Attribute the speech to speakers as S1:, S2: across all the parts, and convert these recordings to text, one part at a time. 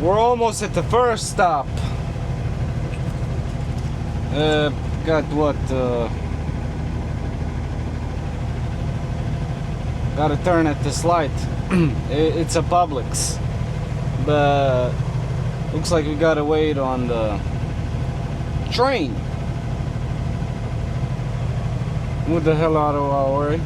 S1: We're almost at the first stop. Got what? Gotta turn at this light. It's a Publix, but looks like we gotta wait on the train. What the hell out of our way?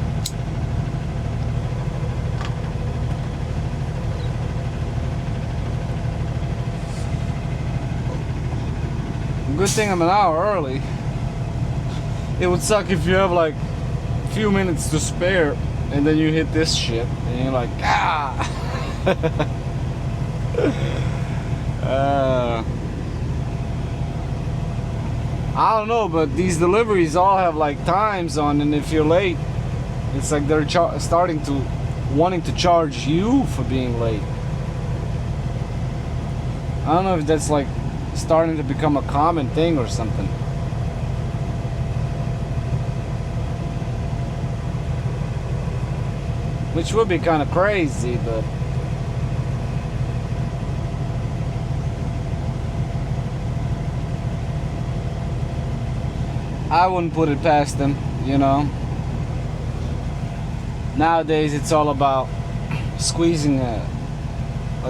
S1: Good thing I'm an hour early. It would suck if you have like a few minutes to spare and then you hit this shit and you're like, ah. I don't know, but these deliveries all have like times on, and if you're late, it's like they're wanting to charge you for being late. I don't know if that's like starting to become a common thing or something. Which would be kind of crazy, but I wouldn't put it past them, you know. Nowadays it's all about squeezing a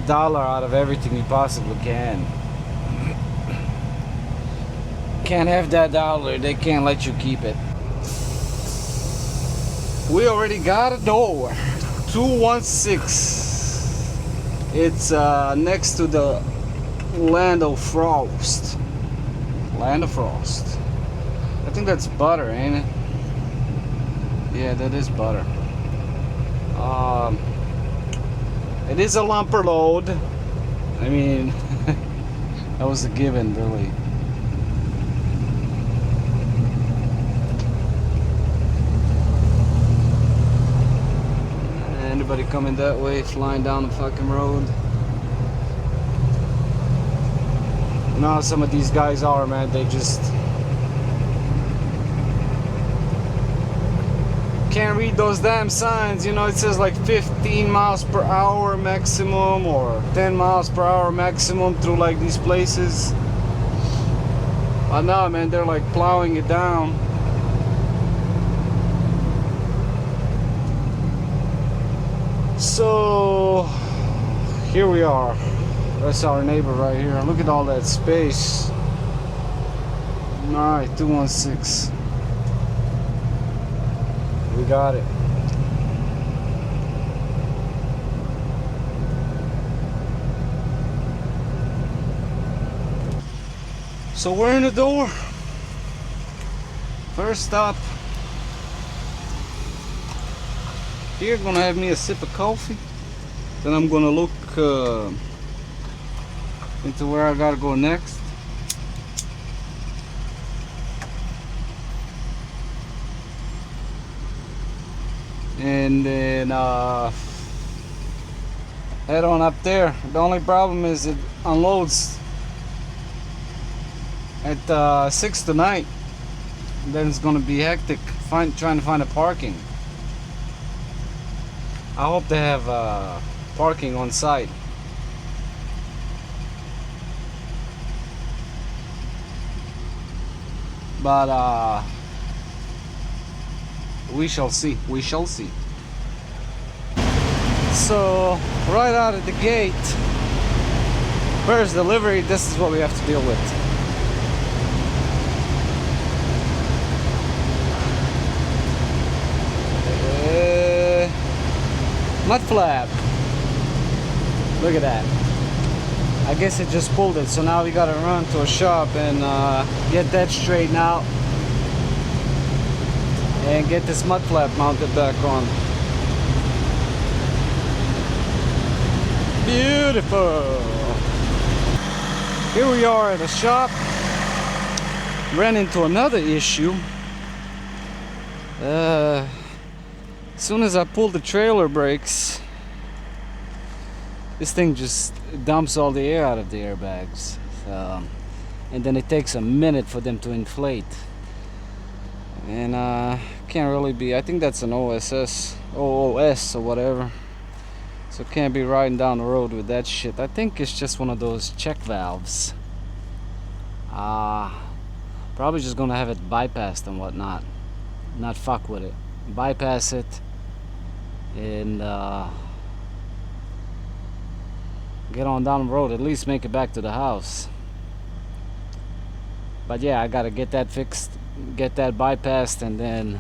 S1: dollar out of everything you possibly can. Can't have that dollar, they can't let you keep it. We already got a door. 216. It's next to the Land of Frost. Land of Frost. I think that's butter, ain't it? Yeah, that is butter. It is a lumper load. I mean, that was a given, really. Anybody coming that way, flying down the fucking road? You know how some of these guys are, man. They just can't read those damn signs. You know, it says like 15 miles per hour maximum or 10 miles per hour maximum through like these places. But no, man, they're like plowing it down. So here we are. That's our neighbor right here. Look at all that space. Alright, 216. We got it. So we're in the door. First stop. Here, gonna have me a sip of coffee. Then I'm gonna look into where I gotta go next. And then head on up there. The only problem is it unloads at 6 tonight. Then it's gonna be hectic trying to find a parking. I hope they have parking on site. But we shall see. We shall see. So right out of the gate, first delivery, this is what we have to deal with. Mud flap. Look at that. I guess it just pulled it, so now we gotta run to a shop and get that straightened out and get this mud flap mounted back on. Beautiful. Here we are at a shop. Ran into another issue. As soon as I pull the trailer brakes, this thing just dumps all the air out of the airbags. So, and then it takes a minute for them to inflate. And can't really be, I think that's an OOS or whatever. So can't be riding down the road with that shit. I think it's just one of those check valves. Probably just gonna have it bypassed and whatnot. Not fuck with it. Bypass it and get on down the road. At least make it back to the house. But yeah, I gotta get that fixed, get that bypassed, and then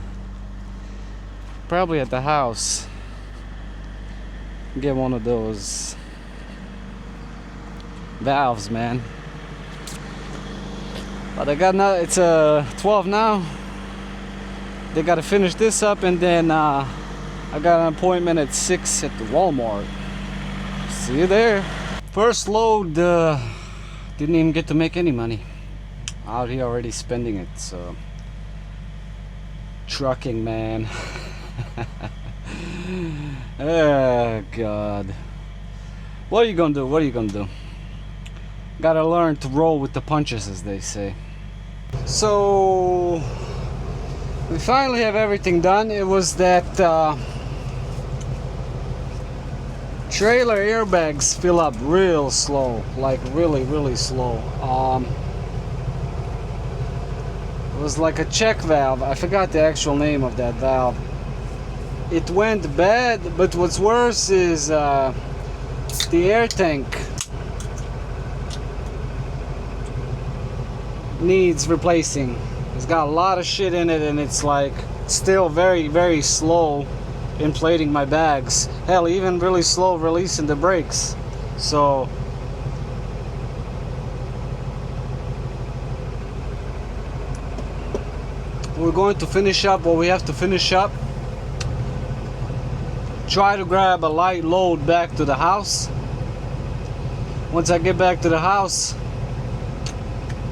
S1: probably at the house get one of those valves, man. But I got now, it's 12 now. They gotta finish this up, and then I got an appointment at 6 at the Walmart. See you there. First load, didn't even get to make any money. Out here already spending it, so. Trucking, man. Oh God. What are you gonna do? What are you gonna do? Gotta learn to roll with the punches, as they say. So we finally have everything done. It was that trailer airbags fill up real slow, like really slow. It was like a check valve. I forgot the actual name of that valve. It went bad, but what's worse is the air tank needs replacing. It's got a lot of shit in it, and it's like still very slow inflating my bags. Hell, even really slow releasing the brakes. So we're going to finish up what we have to finish up. Try to grab a light load back to the house. Once I get back to the house,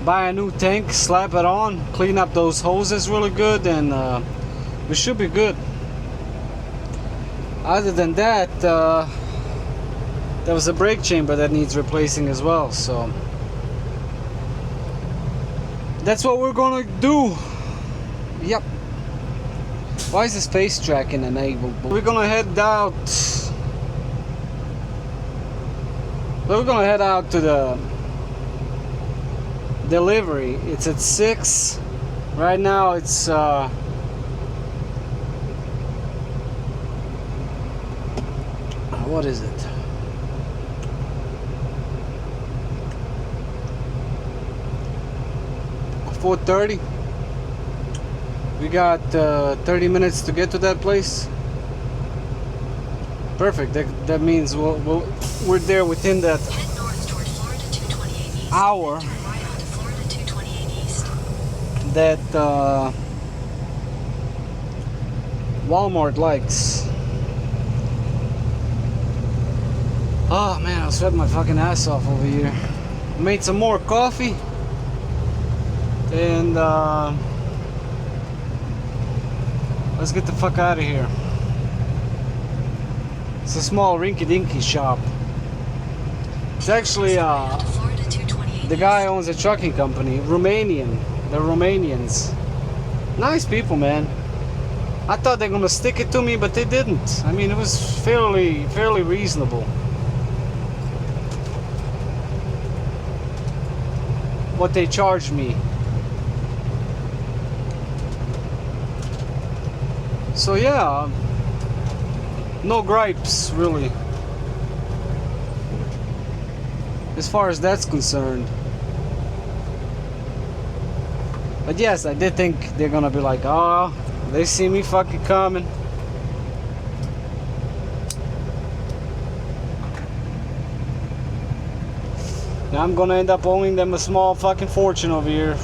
S1: buy a new tank, slap it on, clean up those hoses really good, and we should be good. Other than that, there was a brake chamber that needs replacing as well, so that's what we're gonna do. Yep. Why is this face tracking enabled? We're gonna head out. We're gonna head out to the delivery. It's at 6. Right now it's what is it? $4:30. We got 30 minutes to get to that place. Perfect. That means we're there within that hour that Walmart likes. Oh man, I was sweating my fucking ass off over here. Made some more coffee, and let's get the fuck out of here. It's a small rinky-dinky shop. It's actually the guy owns a trucking company, Romanian. They're Romanians. Nice people, man. I thought they were gonna stick it to me, but they didn't. I mean, it was fairly reasonable. What they charged me. So yeah, no gripes really, as far as that's concerned. But yes, I did think they're gonna be like, oh, they see me fucking coming. Now I'm gonna end up owing them a small fucking fortune over here.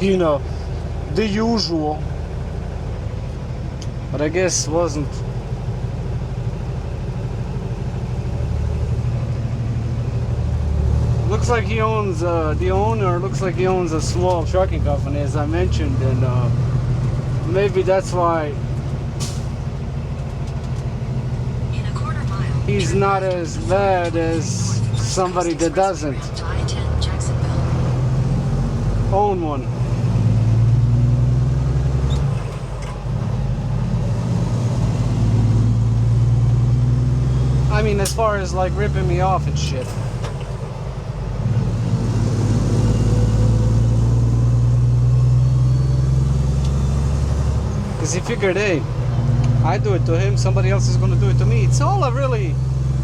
S1: You know, the usual. But I guess wasn't. Looks like he owns, the owner looks like he owns a small trucking company, as I mentioned, and maybe that's why he's not as bad as somebody that doesn't own one. I mean, as far as like ripping me off and shit. Because he figured, hey, I do it to him, somebody else is going to do it to me. It's all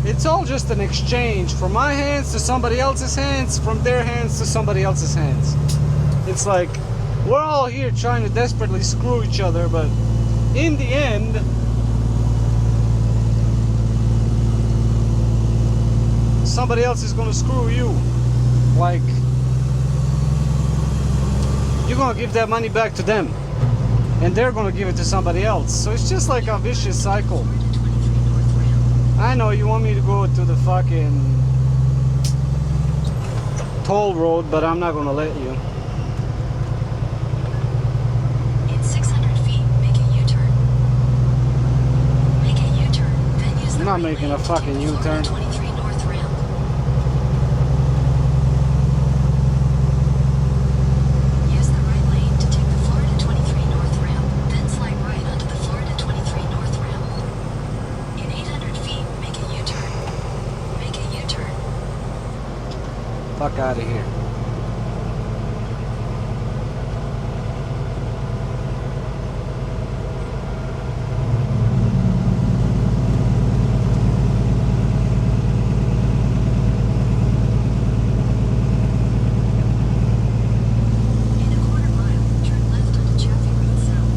S1: it's all just an exchange from my hands to somebody else's hands, from their hands to somebody else's hands. It's like we're all here trying to desperately screw each other, but in the end, somebody else is going to screw you. Like, you're going to give that money back to them, and they're going to give it to somebody else. So it's just like a vicious cycle. I know you want me to go to the fucking toll road, but I'm not going to let you.
S2: In 600 feet, make a U-turn. Make a U-turn, then use the
S1: I'm not
S2: right
S1: making a
S2: lane to
S1: fucking
S2: take the
S1: U-turn.
S2: Florida 23 North ramp. Use the right lane to take the Florida 23 North ramp, then slide right onto the Florida 23 North ramp. In 800 feet, make a U-turn. Make a U-turn.
S1: Fuck out of here.
S2: In a quarter mile, turn left onto Chaffee Road South.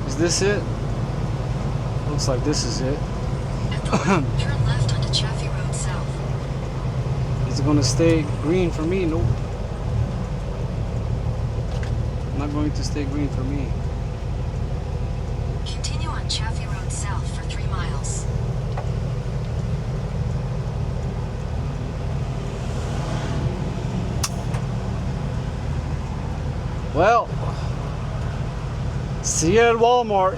S1: Is this it? Looks like this is it.
S2: At the light, turn left onto Chaffee Road South.
S1: Is it gonna stay green for me? Nope. Not going to stay green for me.
S2: Continue on Chaffee Road South for 3 miles.
S1: Well, see you at Walmart.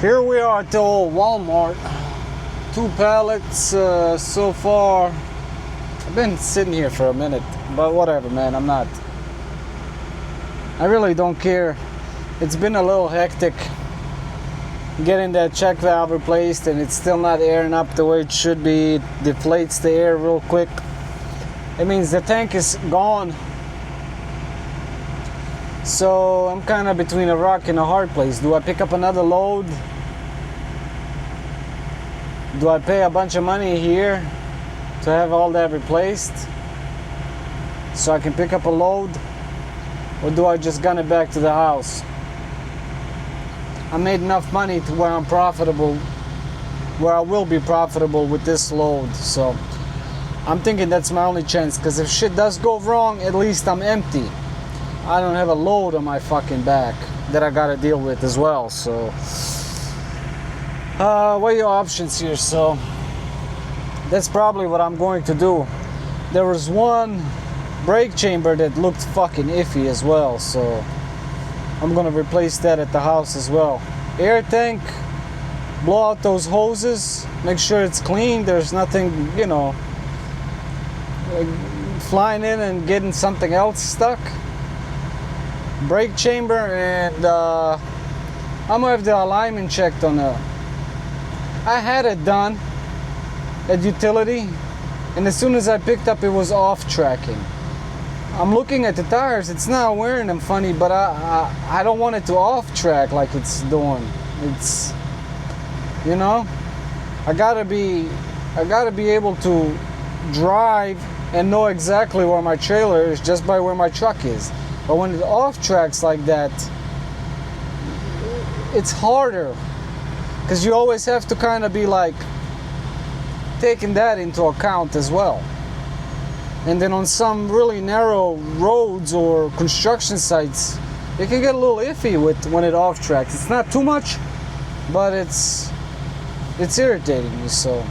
S1: Here we are at the old Walmart. 2 pallets so far. I've been sitting here for a minute, but whatever, man. I really don't care. It's been a little hectic getting that check valve replaced, and it's still not airing up the way it should be. It deflates the air real quick. It means the tank is gone. So I'm kind of between a rock and a hard place. Do I pick up another load? Do I pay a bunch of money here to have all that replaced so I can pick up a load? Or do I just gun it back to the house? I made enough money to where I'm profitable, where I will be profitable with this load. So I'm thinking that's my only chance, because if shit does go wrong, at least I'm empty. I don't have a load on my fucking back that I gotta deal with as well. So what are your options here? So that's probably what I'm going to do. There was one brake chamber that looked fucking iffy as well, so I'm gonna replace that at the house as well. Air tank, blow out those hoses, make sure it's clean, there's nothing, you know, flying in and getting something else stuck. Brake chamber, and I'm gonna have the alignment checked on the. I had it done at utility, and as soon as I picked up, it was off tracking. I'm looking at the tires, it's not wearing them funny, but I don't want it to off track like it's doing. It's, you know, I gotta be able to drive and know exactly where my trailer is just by where my truck is. But when it off tracks like that, it's harder, because you always have to kind of be like taking that into account as well. And then on some really narrow roads or construction sites, it can get a little iffy with when it off tracks. It's not too much, but it's irritating me. So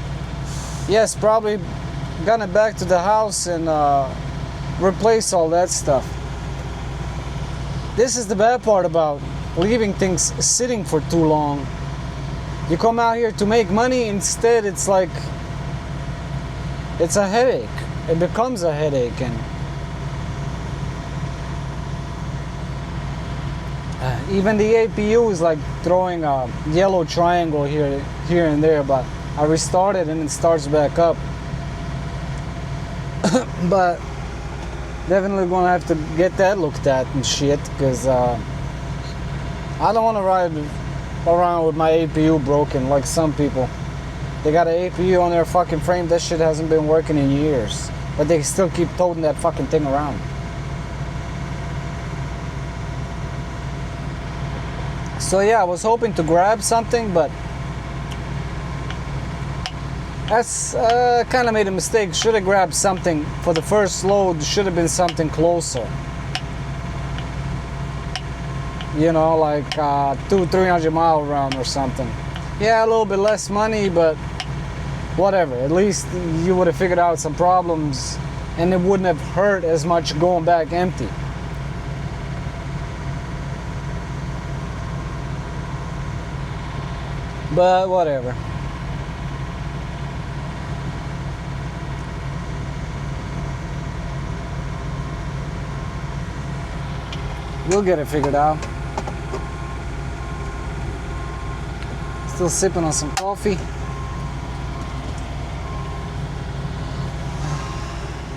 S1: yes, probably gonna back to the house and replace all that stuff. This is the bad part about leaving things sitting for too long. You come out here to make money, instead it's like it's a headache. It becomes a headache. And even the APU is like throwing a yellow triangle here and there, but I restarted and it starts back up. But definitely gonna have to get that looked at and shit, because I don't want to ride around with my APU broken like some people. They got an APU on their fucking frame, that shit hasn't been working in years, but they still keep toting that fucking thing around. So yeah, I was hoping to grab something, but that's kind of made a mistake. Should have grabbed something for the first load. Should have been something closer. You know, like 200-300 mile run or something. Yeah, a little bit less money, but whatever. At least you would have figured out some problems, and it wouldn't have hurt as much going back empty. But whatever. We'll get it figured out. Still sipping on some coffee.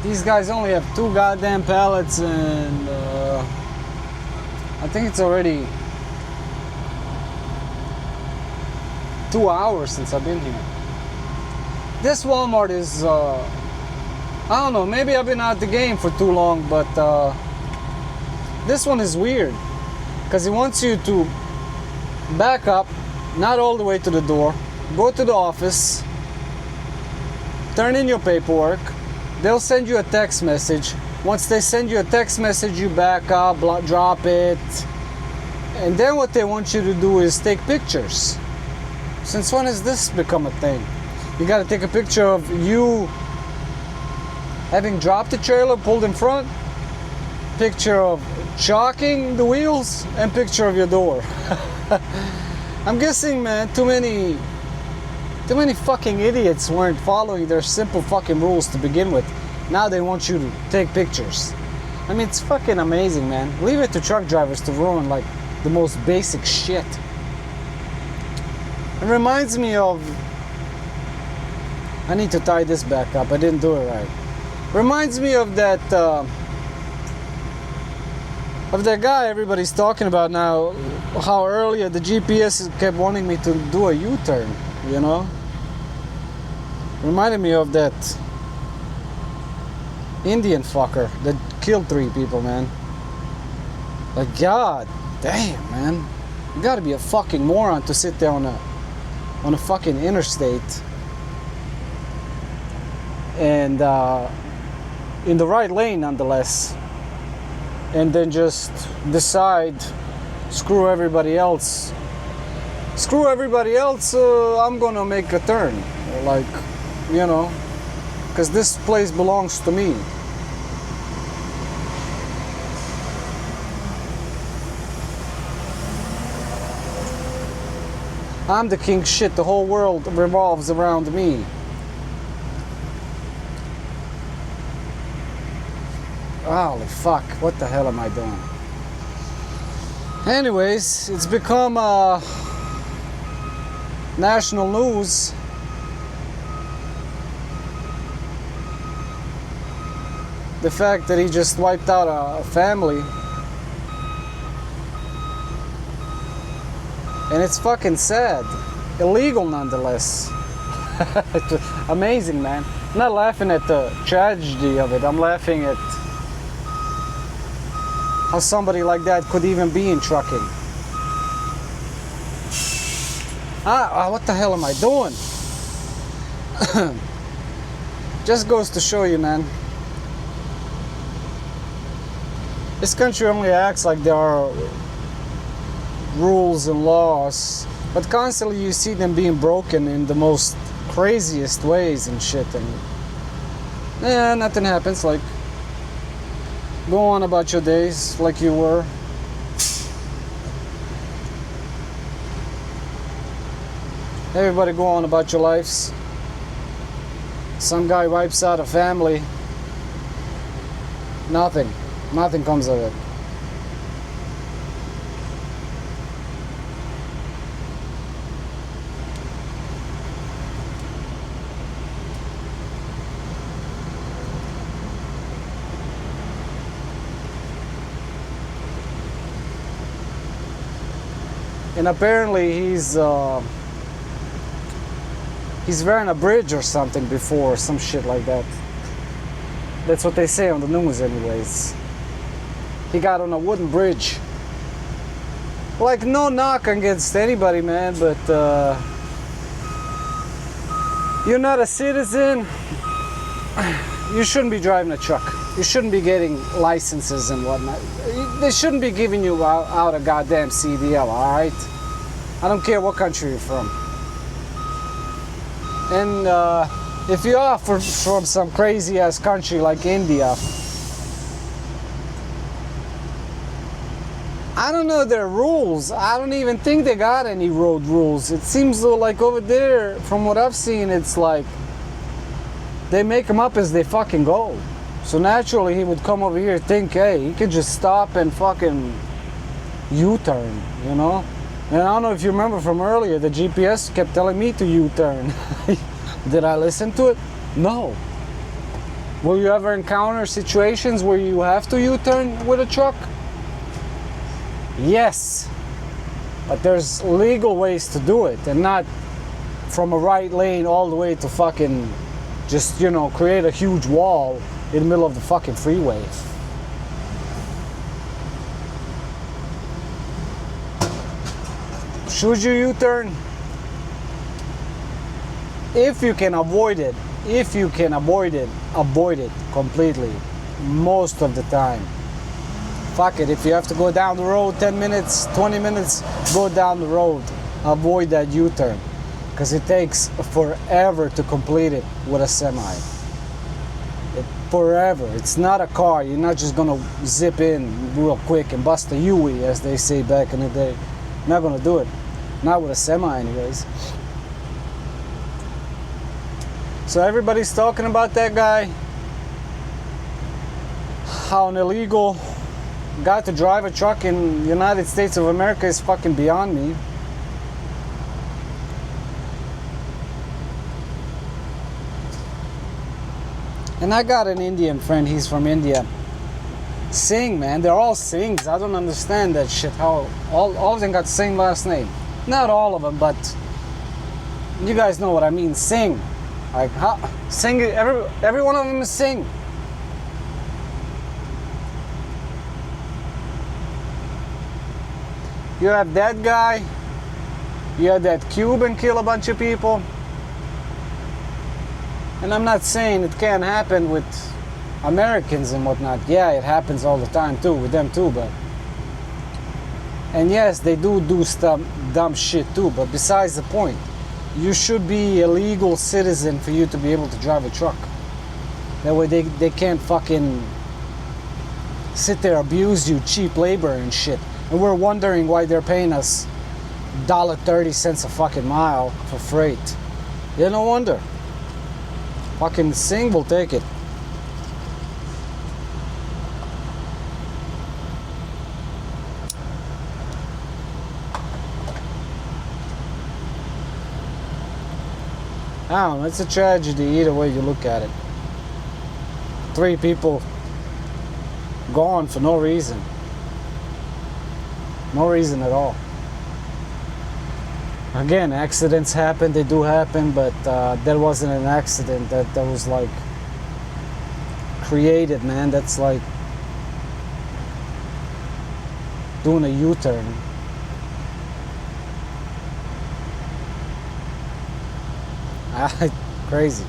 S1: These guys only have 2 goddamn pallets, and I think it's already 2 hours since I've been here. This Walmart is, I don't know, maybe I've been out the game for too long, but this one is weird, because he wants you to back up, not all the way to the door, go to the office, turn in your paperwork. They'll send you a text message. Once they send you a text message, you back up, drop it, and then what they want you to do is take pictures. Since when has this become a thing? You got to take a picture of you having dropped the trailer, pulled in front, picture of chalking the wheels, and picture of your door. I'm guessing, man, too many fucking idiots weren't following their simple fucking rules to begin with. Now they want you to take pictures. I mean, it's fucking amazing, man. Leave it to truck drivers to ruin like the most basic shit. It reminds me of, I need to tie this back up, I didn't do it right. Reminds me of that guy everybody's talking about now, how earlier the GPS kept wanting me to do a U-turn, you know? Reminded me of that Indian fucker that killed 3 people, man. Like, god damn, man. You gotta be a fucking moron to sit there on a fucking interstate and in the right lane nonetheless, and then just decide, screw everybody else, I'm gonna make a turn, like, you know, because this place belongs to me. I'm the king shit, the whole world revolves around me. Holy fuck, what the hell am I doing? Anyways, it's become national news. The fact that he just wiped out a family. And it's fucking sad. Illegal nonetheless. Amazing, man. I'm not laughing at the tragedy of it. I'm laughing at how somebody like that could even be in trucking. What the hell am I doing? Just goes to show you, man. This country only acts like there are rules and laws, but constantly you see them being broken in the most craziest ways and shit, and nothing happens. Like, go on about your days like you were. Everybody go on about your lives. Some guy wipes out a family. Nothing comes of it. And apparently he's wearing a bridge or something before, some shit like that. That's what they say on the news anyways. He got on a wooden bridge. Like, no knock against anybody, man, but you're not a citizen. You shouldn't be driving a truck. You shouldn't be getting licenses and whatnot. They shouldn't be giving you out a goddamn CDL, alright? I don't care what country you're from. And if you are from some crazy ass country like India, I don't know their rules. I don't even think they got any road rules. It seems though like over there, from what I've seen, it's like they make them up as they fucking go. So naturally he would come over here and think, hey, he could just stop and fucking U-turn, you know? And I don't know if you remember from earlier, the GPS kept telling me to U-turn. Did I listen to it? No. Will you ever encounter situations where you have to U-turn with a truck? Yes. But there's legal ways to do it, and not from a right lane all the way to fucking just, you know, create a huge wall in the middle of the fucking freeway. Should you U-turn? If you can avoid it, avoid it completely, most of the time. Fuck it, if you have to go down the road 10 minutes, 20 minutes, go down the road. Avoid that U-turn, because it takes forever to complete it with a semi. Forever. It's not a car. You're not just gonna zip in real quick and bust a Huey, as they say back in the day. Not gonna do it. Not with a semi anyways. So everybody's talking about that guy. How an illegal guy to drive a truck in the United States of America is fucking beyond me. And I got an Indian friend, he's from India. Singh, man, they're all Singhs. I don't understand that shit. How all of them got the same last name. Not all of them, but you guys know what I mean. Singh. Like, how, Singh, every one of them is Singh. You have that guy, you have that Cuban kill a bunch of people. And I'm not saying it can't happen with Americans and whatnot. Yeah, it happens all the time too, with them too, but... And yes, they do stuff, dumb shit too, but besides the point, you should be a legal citizen for you to be able to drive a truck. That way they can't fucking sit there, abuse you, cheap labor and shit. And we're wondering why they're paying us $1.30 a fucking mile for freight. Yeah, no wonder. Fucking Singh will take it. I don't know, it's a tragedy either way you look at it. 3 people gone for no reason. No reason at all. Again, accidents happen, they do happen, but that wasn't an accident. That was like created, man. That's like doing a U-turn. Crazy.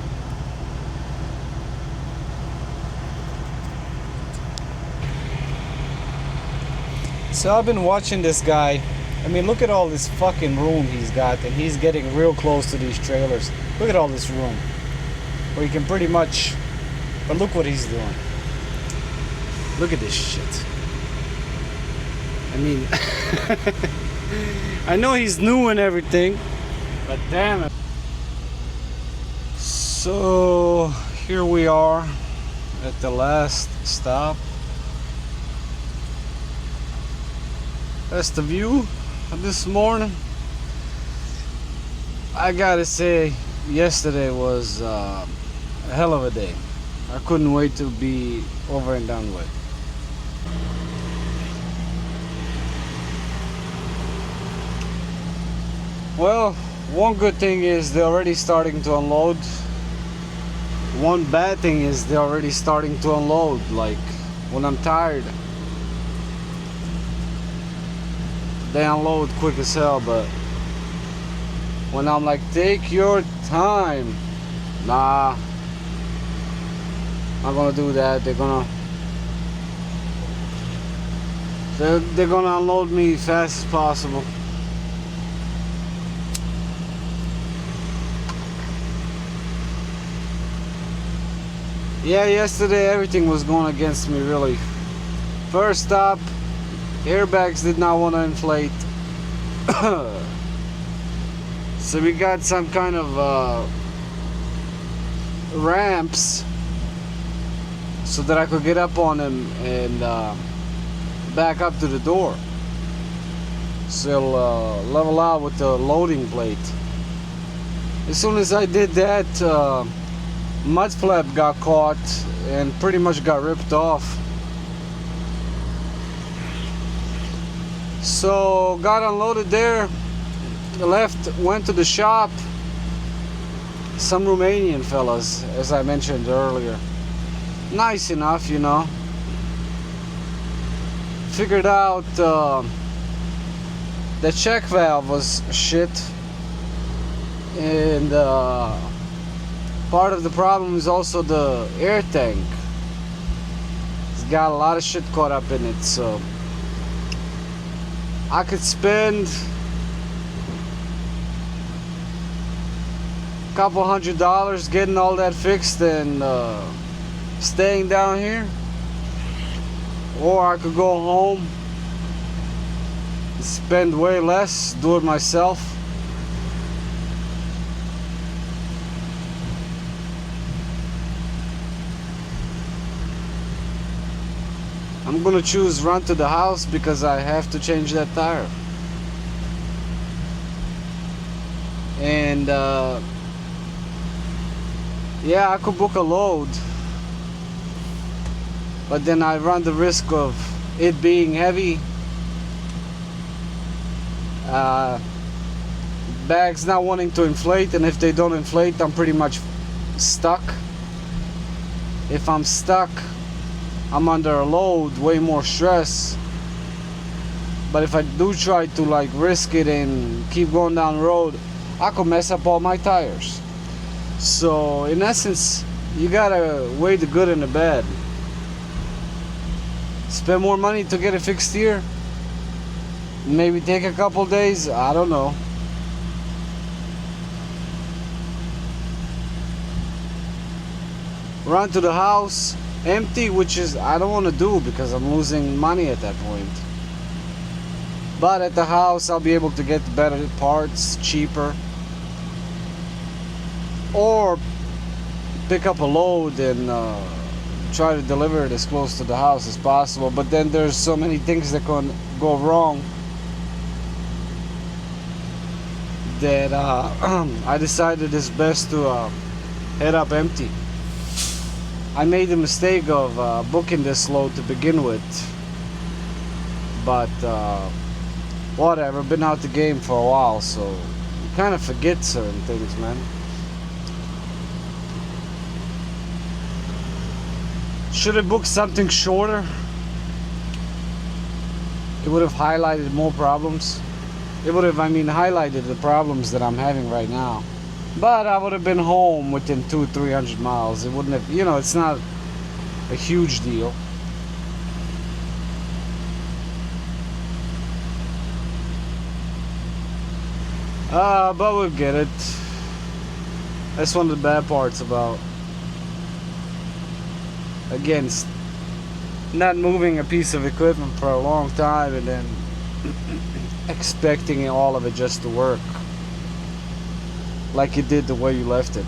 S1: So I've been watching this guy. I mean, look at all this fucking room he's got, and he's getting real close to these trailers. Look at all this room, where you can pretty much. But look what he's doing. Look at this shit. I mean, I know he's new and everything, but damn it. So here we are at the last stop. That's the view of this morning. I gotta say, yesterday was a hell of a day. I couldn't wait to be over and done with. Well, one good thing is they're already starting to unload. One bad thing is they're already starting to unload, like when I'm tired. They unload quick as hell, but when I'm like, take your time, nah, I'm gonna do that. They're gonna unload me fast as possible. Yeah, yesterday everything was going against me, really. First stop, airbags did not want to inflate. So we got some kind of ramps so that I could get up on them and back up to the door. So it'll level out with the loading plate. As soon as I did that, mud flap got caught and pretty much got ripped off. So got unloaded there, left, went to the shop. Some Romanian fellas, as I mentioned earlier. Nice enough, you know. Figured out the check valve was shit, and part of the problem is also the air tank. It's got a lot of shit caught up in it, so I could spend a couple $100 getting all that fixed and staying down here, or I could go home and spend way less, do it myself. I'm gonna choose run to the house because I have to change that tire. And yeah, I could book a load, but then I run the risk of it being heavy, bags not wanting to inflate, and if they don't inflate, I'm pretty much stuck. If I'm stuck, I'm under a load, way more stress. But if I do try to like risk it and keep going down the road, I could mess up all my tires. So in essence, you gotta weigh the good and the bad. Spend more money to get it fixed here, maybe take a couple days, I don't know. Run to the house empty, which is I don't want to do because I'm losing money at that point. But at the house I'll be able to get better parts, cheaper, or pick up a load and try to deliver it as close to the house as possible. But then there's so many things that can go wrong that I decided it's best to head up empty. I made the mistake of booking this load to begin with, but whatever, been out the game for a while, so you kind of forget certain things, man. Should have booked something shorter. It would have highlighted more problems. It would have, highlighted the problems that I'm having right now. But I would have been home within 200-300 miles. It wouldn't have, it's not a huge deal. But we'll get it. That's one of the bad parts about, again, not moving a piece of equipment for a long time and then expecting all of it just to work like it did the way you left it.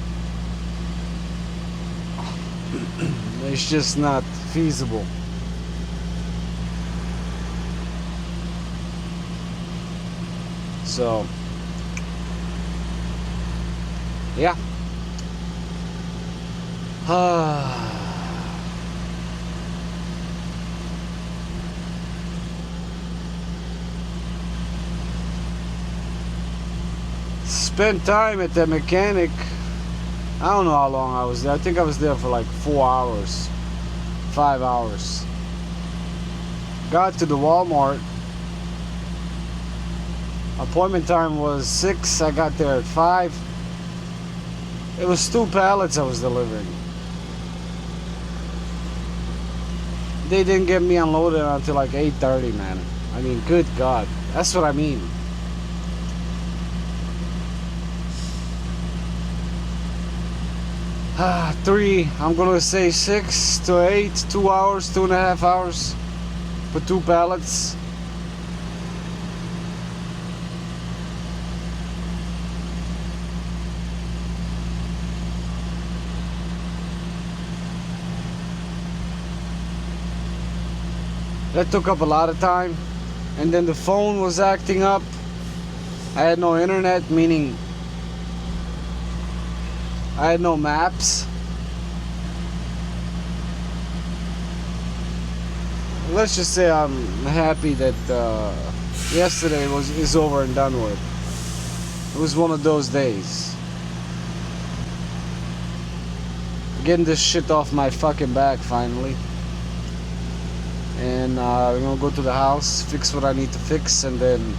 S1: It's just not feasible. So yeah. Spent time at the mechanic. I don't know how long I was there. I think I was there for like 4 hours, 5 hours. Got to the Walmart. Appointment time was 6. I got there at 5. It was 2 pallets I was delivering. They didn't get me unloaded until like 8:30, man. I mean, good God. That's what I mean. I'm gonna say 6 to 8, 2 hours, 2.5 hours for 2 pallets. That took up a lot of time, and then the phone was acting up. I had no internet, meaning I had no maps. Let's just say I'm happy that yesterday is over and done with. It was one of those days. Getting this shit off my fucking back finally. And we're gonna go to the house, fix what I need to fix, and then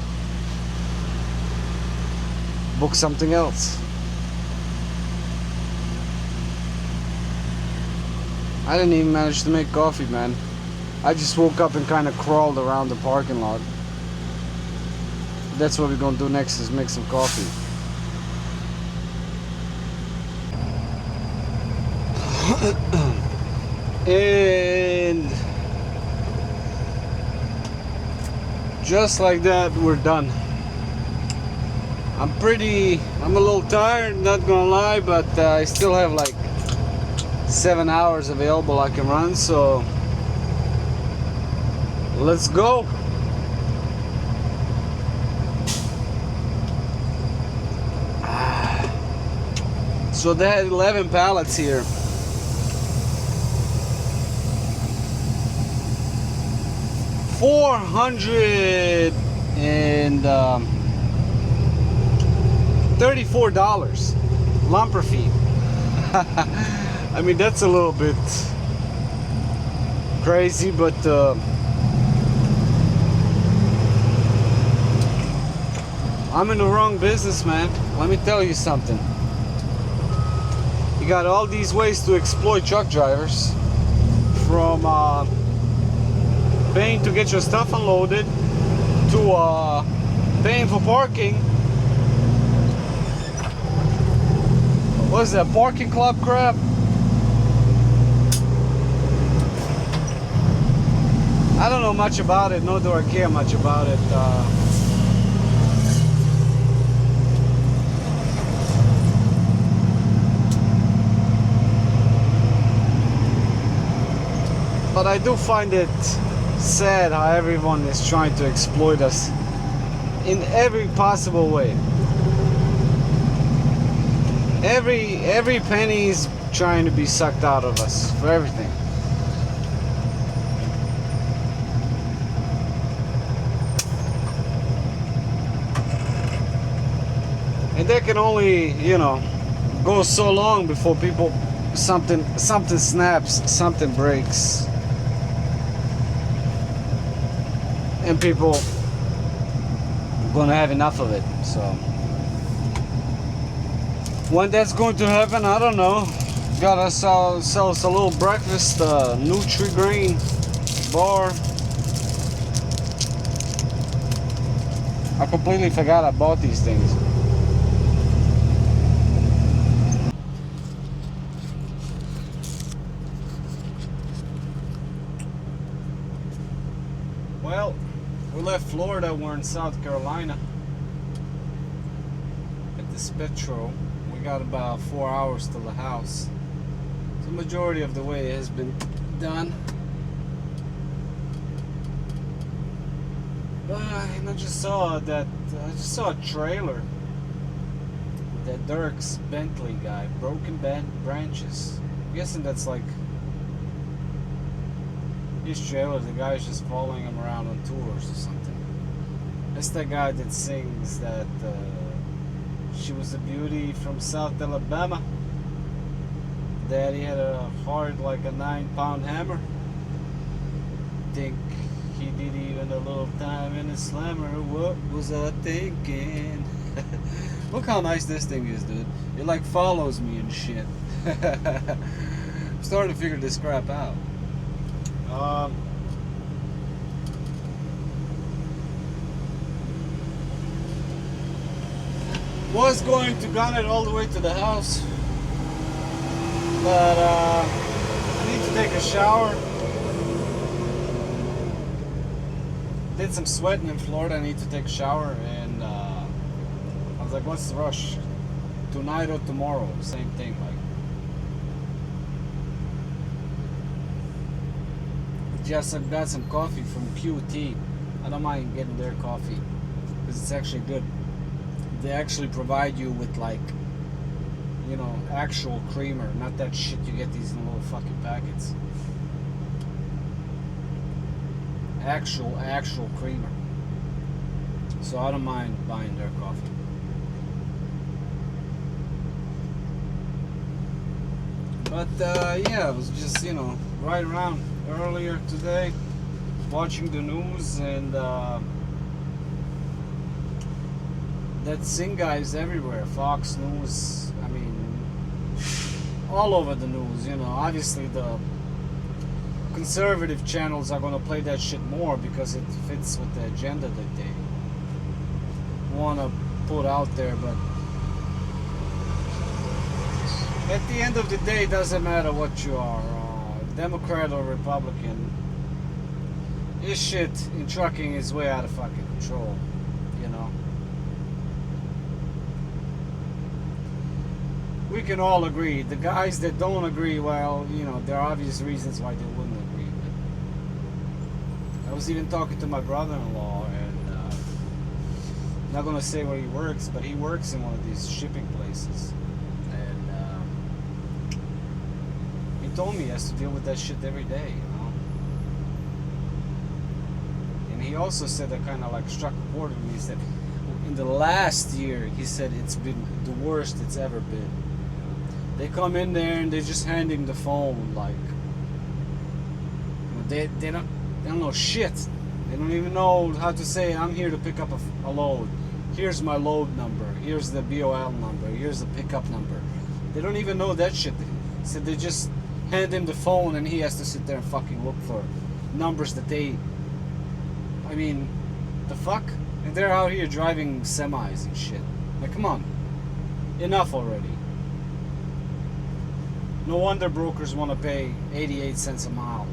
S1: book something else. I didn't even manage to make coffee, man. I just woke up and kind of crawled around the parking lot. That's what we're gonna do next, is make some coffee. And just like that, we're done. I'm a little tired, not gonna lie, but I still have like 7 hours available I can run, so let's go. So they had 11 pallets here. $434 lumper fee. I mean, that's a little bit crazy, but I'm in the wrong business, man. Let me tell you something. You got all these ways to exploit truck drivers, from paying to get your stuff unloaded to paying for parking. What is that, parking club crap? I don't know much about it, nor do I care much about it. But I do find it sad how everyone is trying to exploit us in every possible way. Every penny is trying to be sucked out of us for everything. And that can only, you know, go so long before people something snaps, something breaks. And people are gonna have enough of it. So when that's going to happen, I don't know. Gotta sell us a little breakfast, Nutri-Grain bar. I completely forgot I bought these things. Well, we left Florida, we're in South Carolina. At this Petro, we got about 4 hours to the house. The majority of the way has been done. And I just saw a trailer. That Dirk's Bentley guy, broken branches. I'm guessing that's like his trailer. The guy's just following him around on tours or something. That's that guy that sings that she was a beauty from South Alabama. Daddy had a heart like a 9-pound hammer. Think he did even a little time in a slammer. What was I thinking? Look how nice this thing is, dude. It like follows me and shit. I'm starting to figure this crap out. Was going to gun it all the way to the house, but I need to take a shower. Did some sweating in Florida. I need to take a shower, and I was like, what's the rush? Tonight or tomorrow? Same thing. Like, just I've got some coffee from QT. I don't mind getting their coffee because it's actually good. They actually provide you with, like, you know, actual creamer, not that shit you get these in little fucking packets. Actual creamer. So I don't mind buying their coffee. But yeah, I was just, you know, right around earlier today watching the news, and that Singh guy is everywhere. Fox News, I mean, all over the news, you know. Obviously the conservative channels are going to play that shit more because it fits with the agenda that they want to put out there, but at the end of the day, it doesn't matter what you are, Democrat or Republican. This shit in trucking is way out of fucking control, you know. We can all agree. The guys that don't agree, well, you know, there are obvious reasons why they wouldn't agree. But I was even talking to my brother-in-law, and I'm not gonna say where he works, but he works in one of these shipping places, and he told me he has to deal with that shit every day, you know. And he also said that kind of like struck a chord with me. He said in the last year, he said it's been the worst it's ever been. They come in there and they're just handing the phone, like, you know, they don't know shit. They don't even know how to say, I'm here to pick up a load. Here's my load number. Here's the BOL number. Here's the pickup number. They don't even know that shit. So they just hand him the phone and he has to sit there and fucking look for numbers that they, I mean, the fuck? And they're out here driving semis and shit. Like, come on. Enough already. No wonder brokers want to pay 88 cents a mile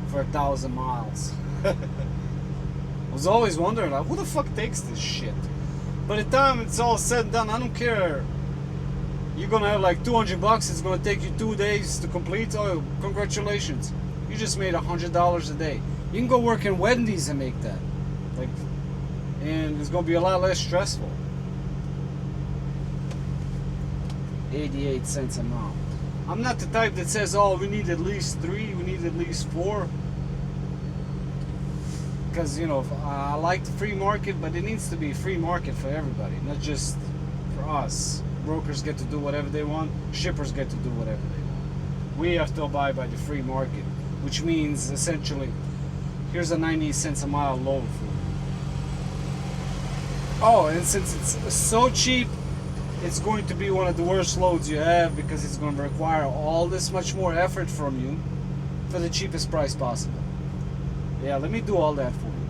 S1: for 1,000 miles. I was always wondering, like, who the fuck takes this shit? By the time it's all said and done, I don't care. You're gonna have like $200. It's gonna take you 2 days to complete. Oh, congratulations! You just made $100 a day. You can go work in Wendy's and make that. Like, and it's gonna be a lot less stressful. 88 cents a mile. I'm not the type that says, oh, we need at least 3, we need at least 4. Because, you know, I like the free market, but it needs to be a free market for everybody, not just for us. Brokers get to do whatever they want, shippers get to do whatever they want. We have to abide by the free market, which means essentially, here's a 90 cents a mile load for you. Oh, and since it's so cheap, it's going to be one of the worst loads you have because it's going to require all this much more effort from you for the cheapest price possible. Yeah, let me do all that for you.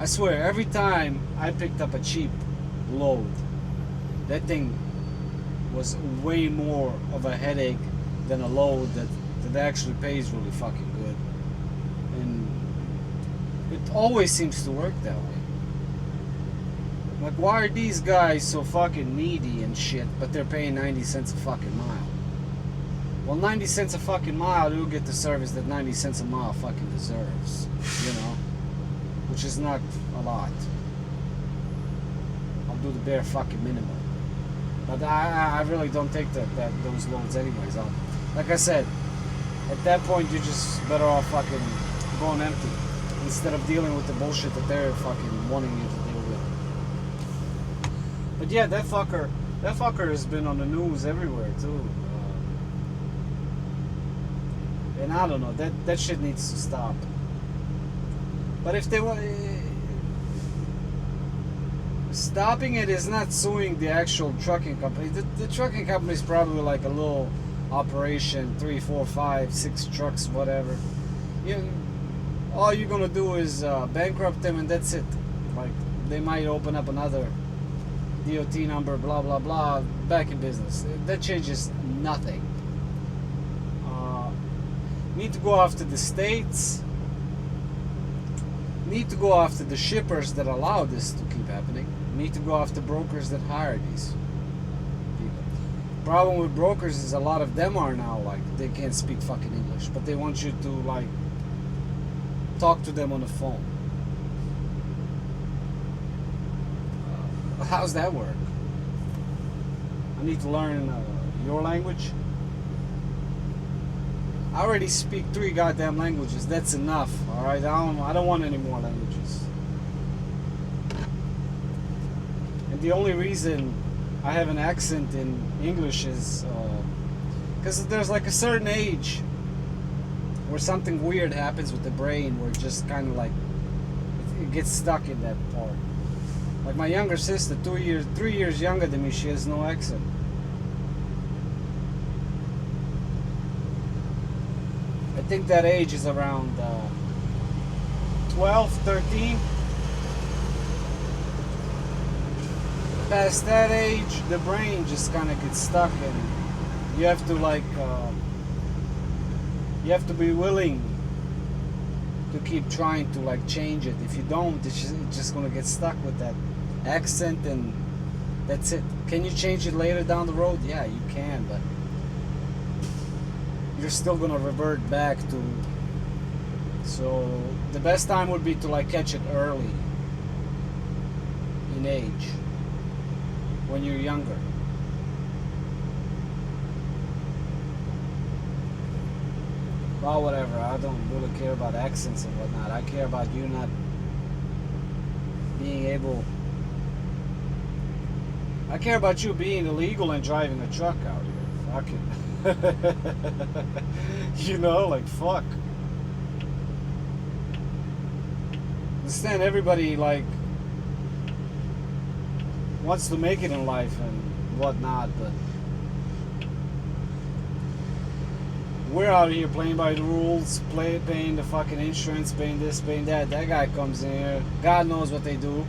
S1: I swear, every time I picked up a cheap load, that thing was way more of a headache than a load that actually pays really fucking good. And it always seems to work that way. Like, why are these guys so fucking needy and shit, but they're paying 90 cents a fucking mile? Well, 90 cents a fucking mile, you'll get the service that 90 cents a mile fucking deserves, you know? Which is not a lot. I'll do the bare fucking minimum. But I really don't take those loads anyways. Like I said, at that point you're just better off fucking going empty instead of dealing with the bullshit that they're fucking wanting you to deal with. But yeah, that fucker has been on the news everywhere too. And I don't know, that shit needs to stop. But if they want, stopping it is not suing the actual trucking company. The trucking company is probably like a little operation, 3, 4, 5, 6 trucks, whatever. All you're gonna do is bankrupt them, and that's it. Like, they might open up another DOT number, blah blah blah, back in business. That changes nothing. Need to go after the states. Need to go after the shippers that allow this to keep happening. Need to go after brokers that hire these people. Problem with brokers is a lot of them are now like, they can't speak fucking English, but they want you to like talk to them on the phone. How's that work? I need to learn your language. I already speak 3 goddamn languages. That's enough. All right, I don't want any more languages. And the only reason I have an accent in English is because there's like a certain age where something weird happens with the brain, where it just kind of like it gets stuck in that part. Like my younger sister, 3 years younger than me, she has no accent. I think that age is around 12, 13. Past that age, the brain just kind of gets stuck, and you have to like, you have to be willing to keep trying to like change it. If you don't, it's just gonna get stuck with that accent, and that's it. Can you change it later down the road? Yeah, you can, but you're still gonna revert back to. So the best time would be to like catch it early in age, when you're younger. Well, whatever, I don't really care about accents and whatnot. I care about you not being able, I care about you being illegal and driving a truck out here. Fuck it. You know, like, fuck. Understand, everybody like wants to make it in life and whatnot, but we're out here playing by the rules, paying the fucking insurance, paying this, paying that. That guy comes in here, God knows what they do,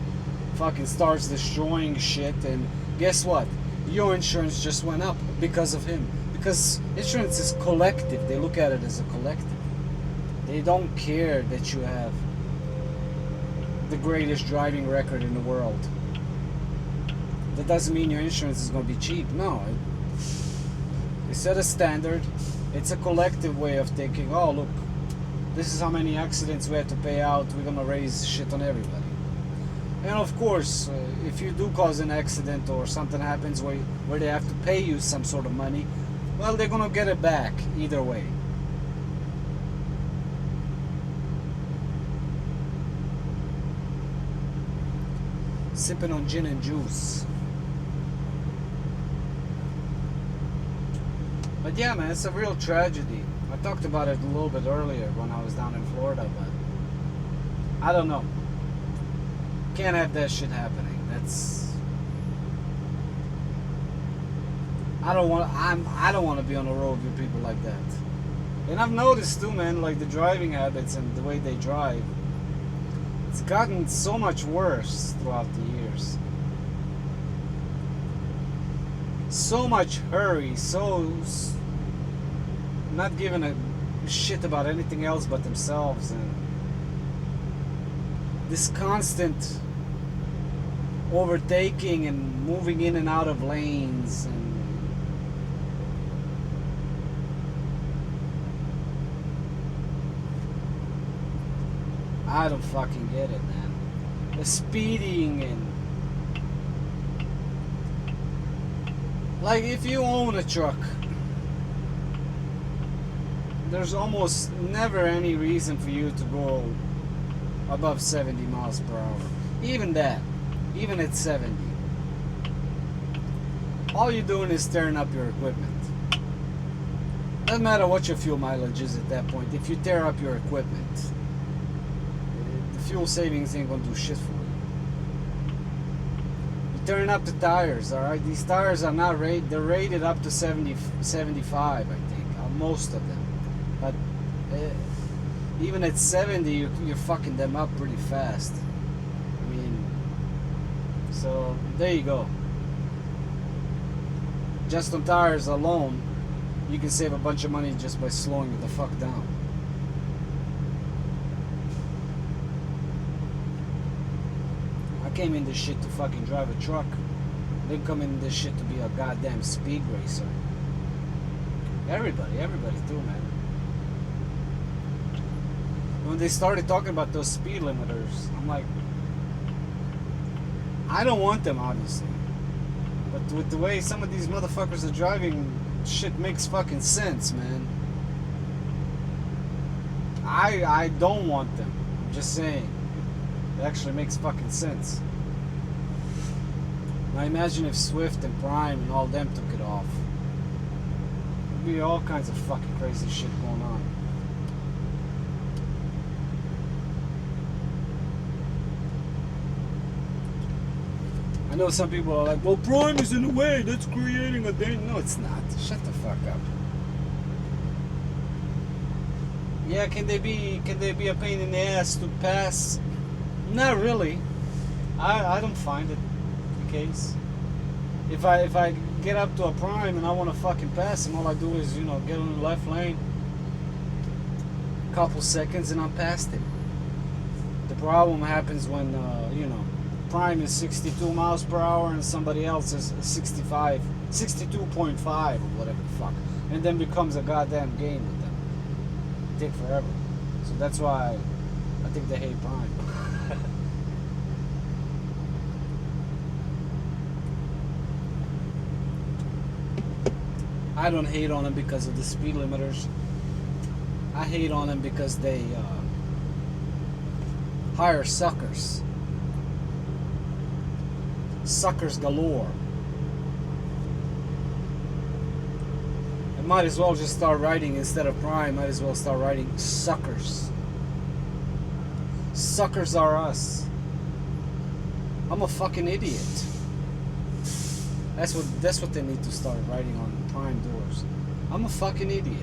S1: fucking starts destroying shit, and guess what? Your insurance just went up because of him. Because insurance is collective. They look at it as a collective. They don't care that you have the greatest driving record in the world. That doesn't mean your insurance is going to be cheap. No. They set a standard. It's a collective way of thinking, oh, look, this is how many accidents we have to pay out. We're going to raise shit on everybody. And of course, if you do cause an accident or something happens where they have to pay you some sort of money, well, they're gonna get it back either way. Sipping on gin and juice. But yeah, man, it's a real tragedy. I talked about it a little bit earlier when I was down in Florida, but I don't know. Can't have that shit happening. I don't want to be on the road with people like that. And I've noticed too, man, like the driving habits and the way they drive, it's gotten so much worse throughout the years. So much hurry, so not giving a shit about anything else but themselves, and this constant overtaking and moving in and out of lanes, and I don't fucking get it, man. The speeding, and like, if you own a truck, there's almost never any reason for you to go above 70 miles per hour. Even that, even at 70. All you're doing is tearing up your equipment. Doesn't matter what your fuel mileage is at that point. If you tear up your equipment, the fuel savings ain't gonna do shit for you. You're tearing up the tires, alright? These tires are not rated, they're rated up to 70, 75, I think, most of them. But even at 70, you're fucking them up pretty fast. I mean, so there you go. Just on tires alone, you can save a bunch of money just by slowing it the fuck down. I came in this shit to fucking drive a truck. I didn't come in this shit to be a goddamn speed racer. Everybody too, man. When they started talking about those speed limiters, I'm like, I don't want them, obviously. But with the way some of these motherfuckers are driving, shit makes fucking sense, man. I don't want them. I'm just saying. It actually makes fucking sense. Now imagine if Swift and Prime and all them took it off. There'd be all kinds of fucking crazy shit going on. I know some people are like, well, Prime is in the way, that's creating a danger. No, it's not. Shut the fuck up. Yeah, can they be a pain in the ass to pass? Not really. I don't find it the case. If I get up to a Prime and I want to fucking pass him, all I do is, you know, get on the left lane, couple seconds, and I'm past him. The problem happens when you know, Prime is 62 miles per hour and somebody else is 62.5 or whatever the fuck, and then becomes a goddamn game with them. It take forever. So that's why I think they hate Prime. I don't hate on them because of the speed limiters. I hate on them because they hire suckers. Suckers galore. I might as well just start writing, instead of Prime, might as well start writing suckers. Suckers are us. I'm a fucking idiot. That's what they need to start writing on Prime doors. I'm a fucking idiot.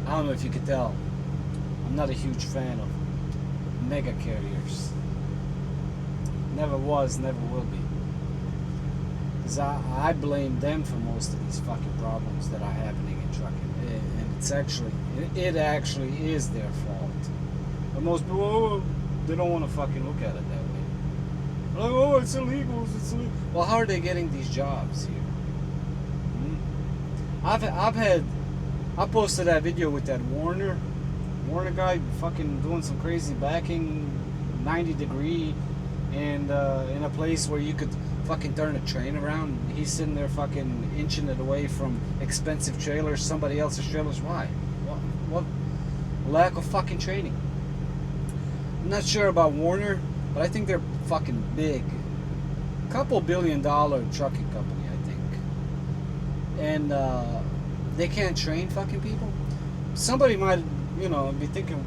S1: I don't know if you could tell. I'm not a huge fan of mega carriers. Never was, never will be. Because I blame them for most of these fucking problems that are happening in trucking. And it actually is their fault. But most people, they don't want to fucking look at it that way. Like, oh, it's illegal, it's illegal. Well, how are they getting these jobs here? I posted that video with that Warner guy fucking doing some crazy backing, 90 degree, and in a place where you could fucking turn a train around. He's sitting there fucking inching it away from expensive trailers, somebody else's trailers. Why? What? Lack of fucking training. I'm not sure about Warner, but I think they're fucking big. Couple $1 billion trucking company, I think. And they can't train fucking people. Somebody might, you know, be thinking,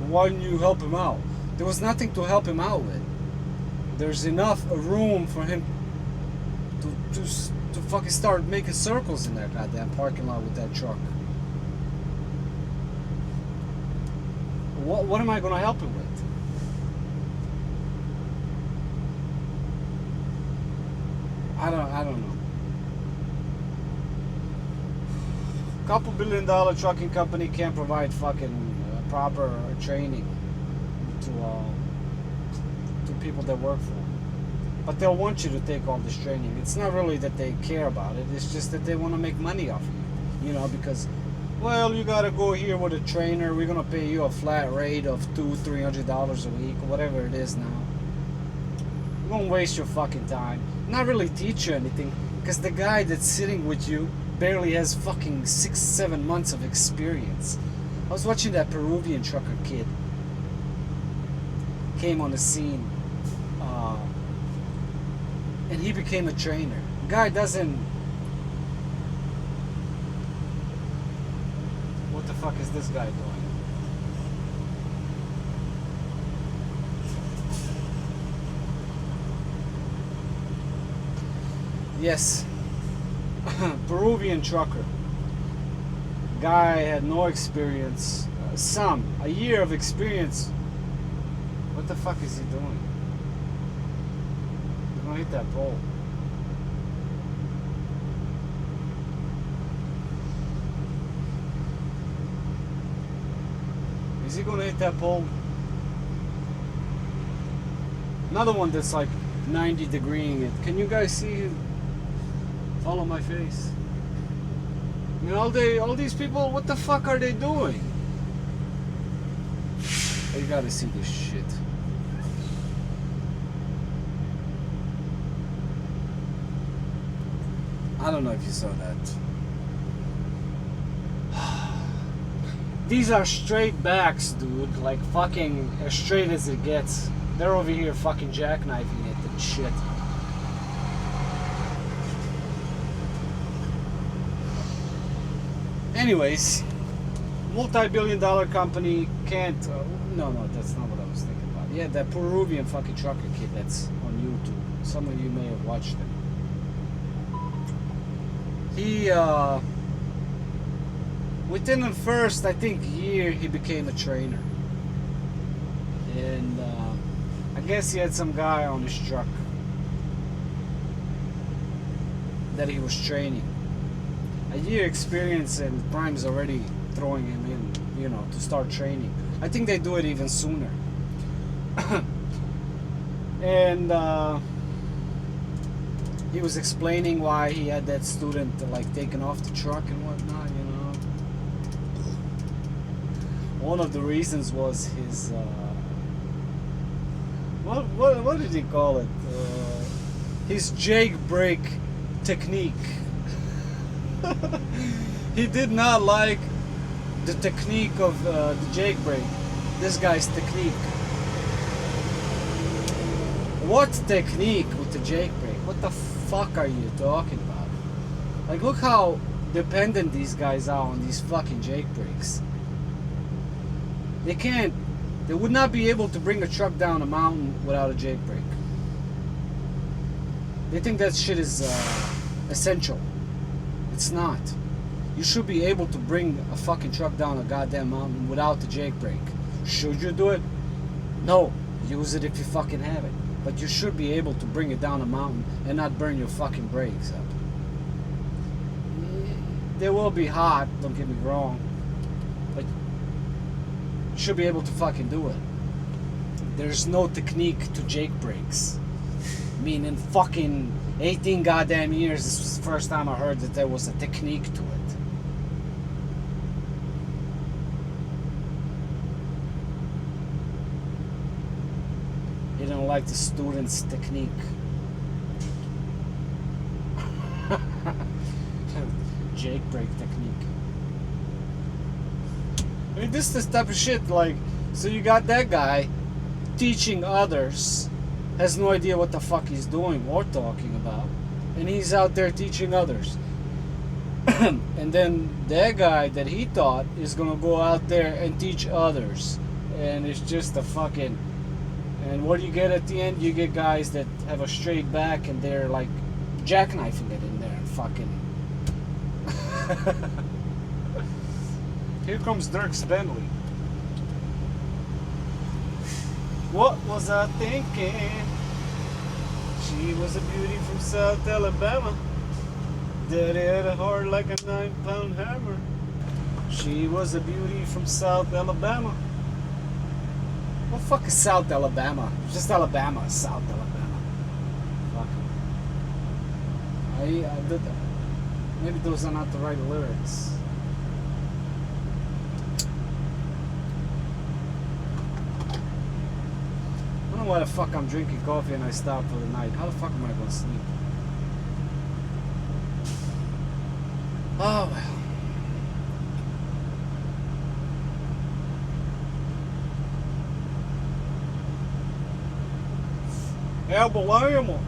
S1: why didn't you help him out? There was nothing to help him out with. There's enough room for him to fucking start making circles in that goddamn parking lot with that truck. What am I going to help him with? I don't know. couple $1 billion trucking company can't provide fucking proper training to people that work for them. But they'll want you to take all this training. It's not really that they care about it. It's just that they want to make money off of you. You know, because, well, you got to go here with a trainer. We're going to pay you a flat rate of $200-300 a week, or whatever it is now. You're going to waste your fucking time. Not really teach you anything, because the guy that's sitting with you barely has fucking 6-7 months of experience. I was watching that Peruvian trucker kid. Came on the scene. And he became a trainer. Guy doesn't... What the fuck is this guy doing? Yes. Peruvian trucker. Guy had no experience. A year of experience. What the fuck is he doing? He's gonna hit that pole. Is he gonna hit that pole? Another one that's like 90-degreeing it. Can you guys see? Follow my face. I mean, all these people, what the fuck are they doing? You gotta see this shit. I don't know if you saw that. These are straight backs, dude. Like fucking as straight as it gets. They're over here fucking jackknifing it and shit. Anyways, multi-billion-dollar company can't... no, that's not what I was thinking about. Yeah, that Peruvian fucking trucker kid that's on YouTube. Some of you may have watched him. He, within the first, I think, year, he became a trainer. And, I guess he had some guy on his truck that he was training. A year experience and Prime's already throwing him in, you know, to start training. I think they do it even sooner. And he was explaining why he had that student like taken off the truck and whatnot, you know. One of the reasons was his what did he call it? His Jake brake technique. He did not like the technique of the Jake brake. This guy's technique. What technique with the Jake brake? What the fuck are you talking about? Like, look how dependent these guys are on these fucking Jake brakes. They would not be able to bring a truck down a mountain without a Jake brake. They think that shit is essential. It's not. You should be able to bring a fucking truck down a goddamn mountain without the Jake brake. Should you do it? No. Use it if you fucking have it. But you should be able to bring it down a mountain and not burn your fucking brakes up. They will be hot, don't get me wrong. But you should be able to fucking do it. There's no technique to Jake brakes. I mean, in fucking 18 goddamn years, this was the first time I heard that there was a technique to it. He didn't like the student's technique. Jake brake technique. I mean, this is the type of shit, like, so you got that guy teaching others, has no idea what the fuck he's doing or talking about, and he's out there teaching others. And then that guy that he taught is gonna go out there and teach others, and it's just a fucking... And what do you get at the end? You get guys that have a straight back and they're like jackknifing it in there and fucking... Here comes Dirk's Bentley. What was I thinking? She was a beauty from South Alabama. Daddy had a heart like a 9-pound hammer. She was a beauty from South Alabama. What the fuck is South Alabama? It's just Alabama, South Alabama. Fuck. I did that. Maybe those are not the right lyrics. I don't know why the fuck I'm drinking coffee and I stop for the night. How the fuck am I gonna sleep? Oh well. Alabama.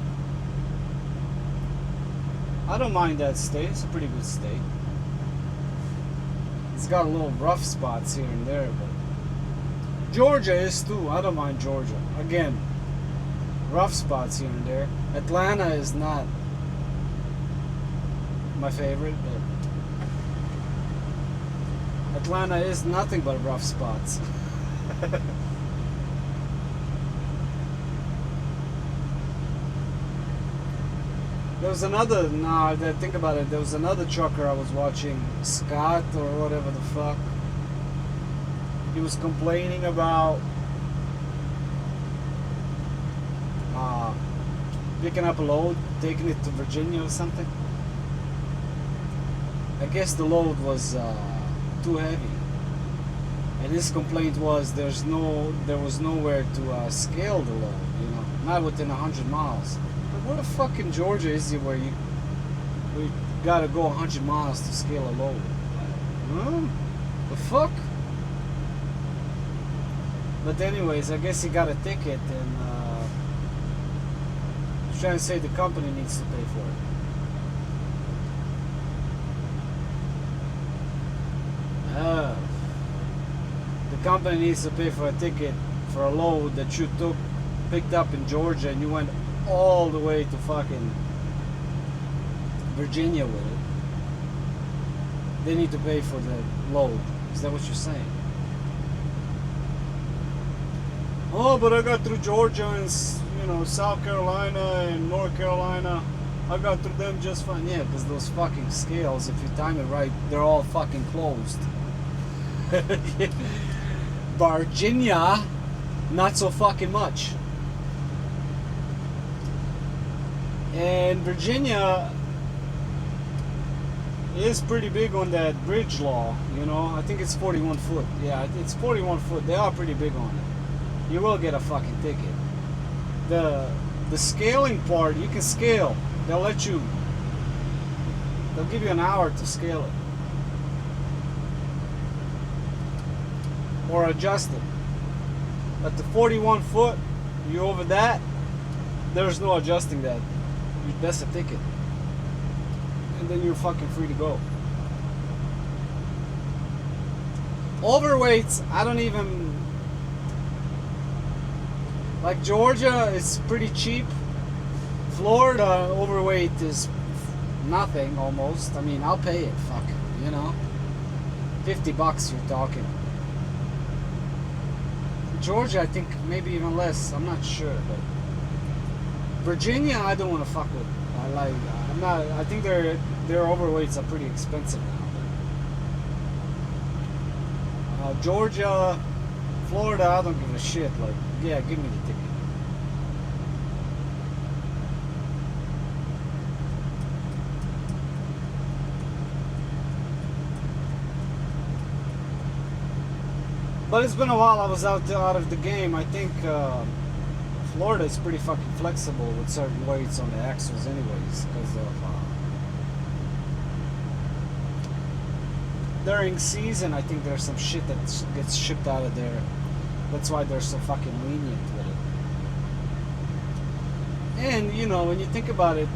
S1: I don't mind that state. It's a pretty good state. It's got a little rough spots here and there, but Georgia is too. I don't mind Georgia. Again, rough spots here and there. Atlanta is not my favorite, but Atlanta is nothing but rough spots. There was another, now that I think about it, there was another trucker I was watching, Scott or whatever the fuck. He was complaining about picking up a load, taking it to Virginia or something. I guess the load was too heavy. And his complaint was there was nowhere to scale the load, you know, not within 100 miles. Where the fuck in Georgia is it where you gotta go 100 miles to scale a load? Huh? The fuck? But anyways, I guess he got a ticket and he's trying to say the company needs to pay for it. The company needs to pay for a ticket for a load that you picked up in Georgia and you went all the way to fucking Virginia with it. They need to pay for the load. Is that what you're saying? Oh, but I got through Georgia and, you know, South Carolina and North Carolina. I got through them just fine. Yeah, because those fucking scales, if you time it right, they're all fucking closed. Virginia, not so fucking much. And Virginia is pretty big on that bridge law, you know. I think it's 41 foot. Yeah, it's 41 foot. They are pretty big on it. You will get a fucking ticket. The scaling part, you can scale. They'll give you an hour to scale it. Or adjust it. But the 41 foot, you over that, there's no adjusting that. That's a ticket. And then you're fucking free to go. Overweights, I don't even... Like Georgia is pretty cheap. Florida, overweight is nothing almost. I mean, I'll pay it, fuck, you know. $50 you're talking. Georgia, I think maybe even less. I'm not sure, but Virginia, I don't want to fuck with. I think their overweights are pretty expensive now. Georgia, Florida, I don't give a shit. Like, yeah, give me the ticket. But it's been a while I was out of the game. I think Florida is pretty fucking flexible with certain weights on the axles anyways, because of during season I think there's some shit that gets shipped out of there. That's why they're so fucking lenient with it. And you know, when you think about it,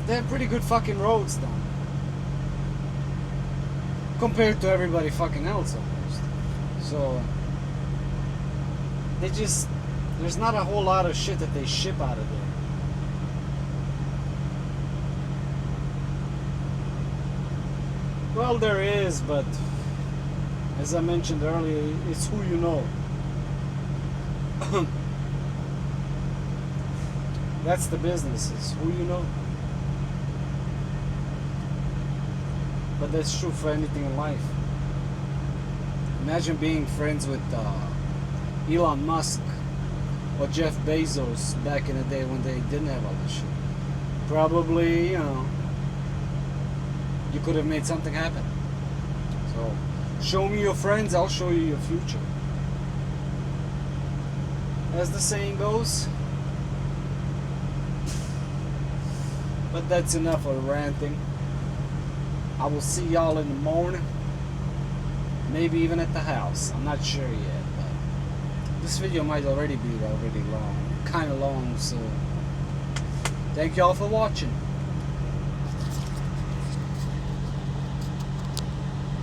S1: they have pretty good fucking roads down there compared to everybody fucking else almost. So there's not a whole lot of shit that they ship out of there. Well, there is, but as I mentioned earlier, it's who you know. That's the business, is who you know. But that's true for anything in life. Imagine being friends with Elon Musk or Jeff Bezos back in the day when they didn't have all this shit. Probably, you know, you could have made something happen. So, show me your friends, I'll show you your future. As the saying goes. But that's enough of ranting. I will see y'all in the morning. Maybe even at the house. I'm not sure yet. But this video might already be long. Kind of long, so thank y'all for watching.